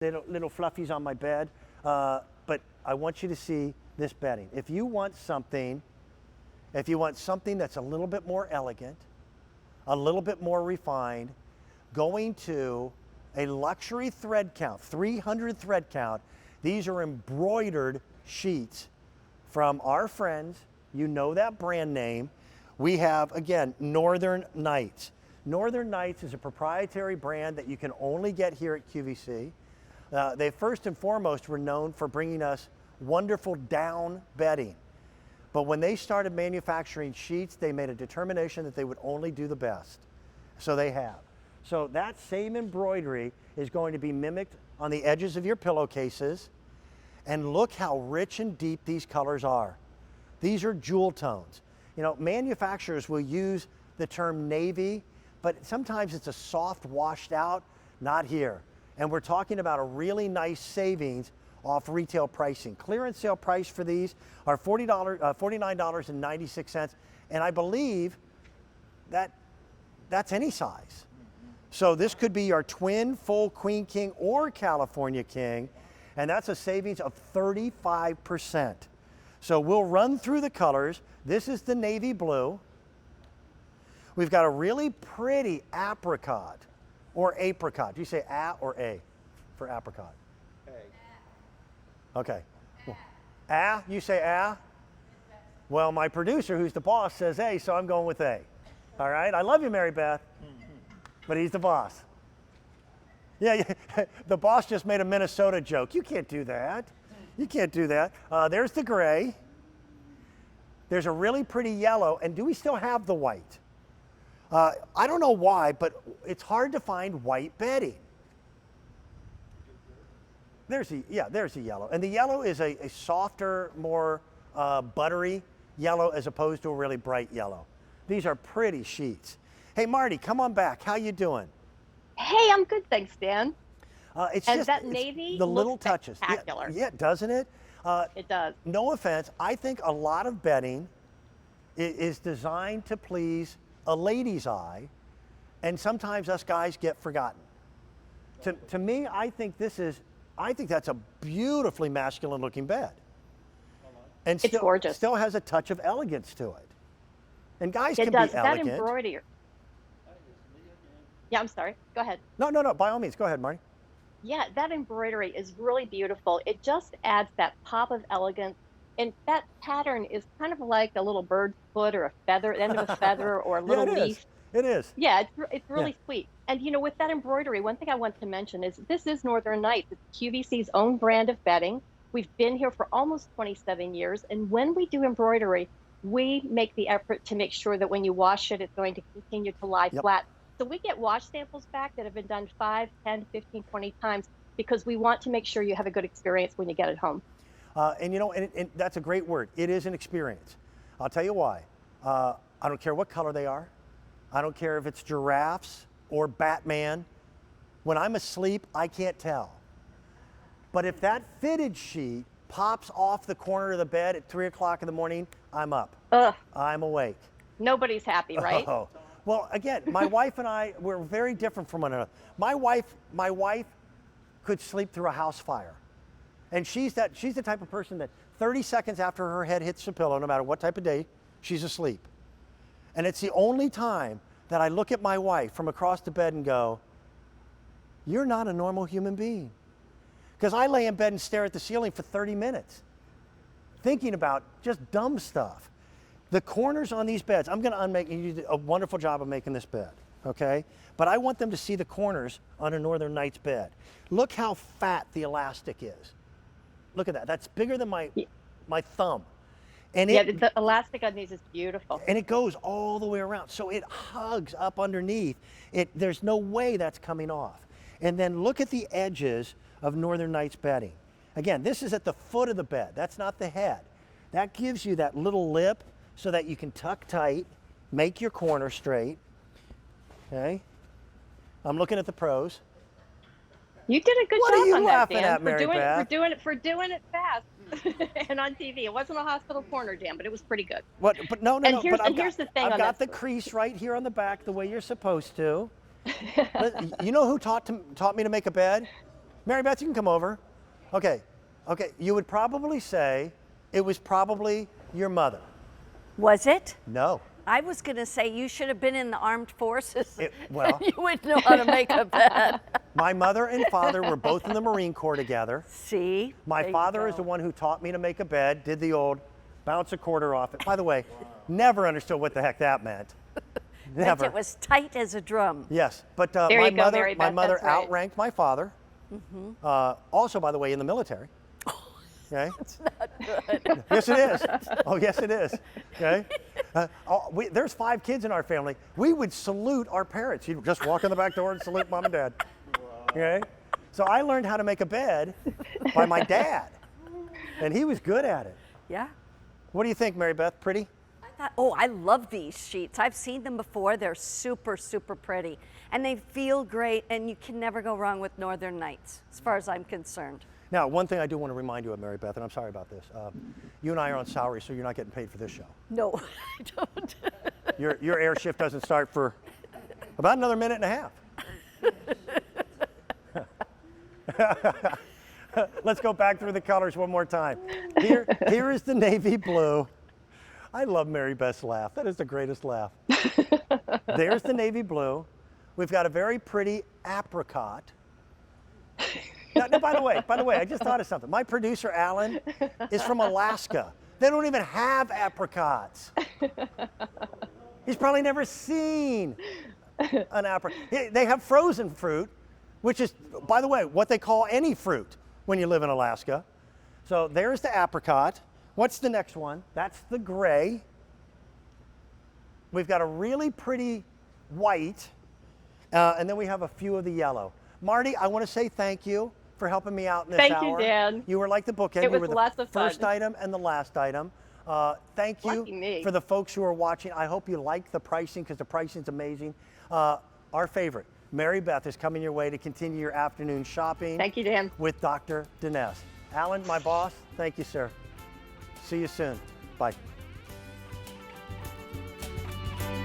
little fluffies on my bed, but I want you to see this bedding. If you want something that's a little bit more elegant, a little bit more refined, going to a luxury thread count, 300 thread count. These are embroidered sheets from our friends. You know that brand name. We have, again, Northern Nights. Northern Nights is a proprietary brand that you can only get here at QVC. They first and foremost were known for bringing us wonderful down bedding. But when they started manufacturing sheets, they made a determination that they would only do the best. So they have. So that same embroidery is going to be mimicked on the edges of your pillowcases. And look how rich and deep these colors are. These are jewel tones. You know, manufacturers will use the term navy, but sometimes it's a soft washed out, not here. And we're talking about a really nice savings off retail pricing. Clearance sale price for these are $49.96, and I believe that's any size. So this could be your twin, full queen king, or California king, and that's a savings of 35%. So we'll run through the colors. This is the navy blue. We've got a really pretty apricot, or apricot. Do you say a or a for apricot? Okay. A, you say a? Well, my producer, who's the boss, says A, so I'm going with A. All right? I love you, Mary Beth, but he's the boss. Yeah, the boss just made a Minnesota joke. You can't do that. You can't do that. There's the gray. There's a really pretty yellow, and do we still have the white? I don't know why, but it's hard to find white bedding. There's the yellow. And the yellow is a softer, more buttery yellow as opposed to a really bright yellow. These are pretty sheets. Hey, Marty, come on back. How you doing? Hey, I'm good, thanks, Dan. It's and just that navy the little touches. Spectacular. Yeah, doesn't it? It does. No offense. I think a lot of bedding is designed to please a lady's eye, and sometimes us guys get forgotten. To me, I think that's a beautifully masculine looking bed. And it's gorgeous. Still has a touch of elegance to it. And guys it can does. be elegant. That embroidery. Yeah, I'm sorry. Go ahead. No, by all means. Go ahead, Marty. Yeah, that embroidery is really beautiful. It just adds that pop of elegance. And that pattern is kind of like a little bird's foot or a feather, end of a feather or a little leaf. It is. Yeah, it's really sweet. And you know, with that embroidery, one thing I want to mention is this is Northern Nights. It's QVC's own brand of bedding. We've been here for almost 27 years. And when we do embroidery, we make the effort to make sure that when you wash it, it's going to continue to lie flat. So we get wash samples back that have been done 5, 10, 15, 20 times because we want to make sure you have a good experience when you get it home. And you know, and that's a great word. It is an experience. I'll tell you why. I don't care what color they are. I don't care if it's giraffes or Batman. When I'm asleep, I can't tell. But if that fitted sheet pops off the corner of the bed at 3 o'clock in the morning, I'm up. I'm awake. Nobody's happy, right? Oh. Well, again, my wife and I, we're very different from one another. My wife could sleep through a house fire. And she's the type of person that 30 seconds after her head hits the pillow, no matter what type of day, she's asleep. And it's the only time that I look at my wife from across the bed and go, you're not a normal human being. Because I lay in bed and stare at the ceiling for 30 minutes, thinking about just dumb stuff. The corners on these beds, I'm going to unmake, you did a wonderful job of making this bed, okay? But I want them to see the corners on a Northern Nights bed. Look how fat the elastic is. Look at that. That's bigger than my thumb. And the elastic on these is beautiful. And it goes all the way around. So it hugs up underneath. There's no way that's coming off. And then look at the edges of Northern Nights bedding. Again, this is at the foot of the bed. That's not the head. That gives you that little lip so that you can tuck tight, make your corner straight. Okay? I'm looking at the pros. You did a good job on that, Dan. At, Mary Beth? For doing it fast and on TV. It wasn't a hospital corner, Dan, but it was pretty good. What? But no. Here's the thing. I've got the crease right here on the back, the way you're supposed to. You know who taught me to make a bed? Mary Beth, you can come over. Okay, okay. You would probably say it was probably your mother. Was it? No. I was going to say you should have been in the armed forces. Well, you would know how to make a bed. my mother and father were both in the Marine Corps together. See? My father is the one who taught me to make a bed, did the old bounce a quarter off it. By the way, never understood what the heck that meant. Never. It was tight as a drum. Yes, but There my you go, mother, Mary my Beth, mother that's right. outranked my father. Also, by the way, in the military. Okay. It's not good. Yes, it is. Oh, yes, it is. Okay. There's 5 kids in our family. We would salute our parents. You'd just walk in the back door and salute mom and dad. Okay. So I learned how to make a bed by my dad, and he was good at it. Yeah. What do you think, Mary Beth? Pretty? Oh, I love these sheets. I've seen them before. They're super, super pretty. And they feel great, and you can never go wrong with Northern Nights, as far as I'm concerned. Now, one thing I do want to remind you of, Mary Beth, and I'm sorry about this. You and I are on salary, so you're not getting paid for this show. No, I don't. Your air shift doesn't start for about another minute and a half. Let's go back through the colors one more time. Here is the navy blue. I love Mary Beth's laugh. That is the greatest laugh. There's the navy blue. We've got a very pretty apricot. Now, by the way, I just thought of something. My producer, Alan, is from Alaska. They don't even have apricots. He's probably never seen an apricot. They have frozen fruit, which is, by the way, what they call any fruit when you live in Alaska. So there's the apricot. What's the next one? That's the gray. We've got a really pretty white, and then we have a few of the yellow. Marty, I want to say thank you for helping me out in this hour. Thank you, Dan. You were like the bookend. It was you were lots the of fun. first item and the last item. Thank you Lucky me. for the folks who are watching. I hope you like the pricing because the pricing is amazing. Our favorite, Mary Beth, is coming your way to continue your afternoon shopping. Thank you, Dan. With Dr. Dinesh. Alan, my boss, thank you, sir. See you soon. Bye.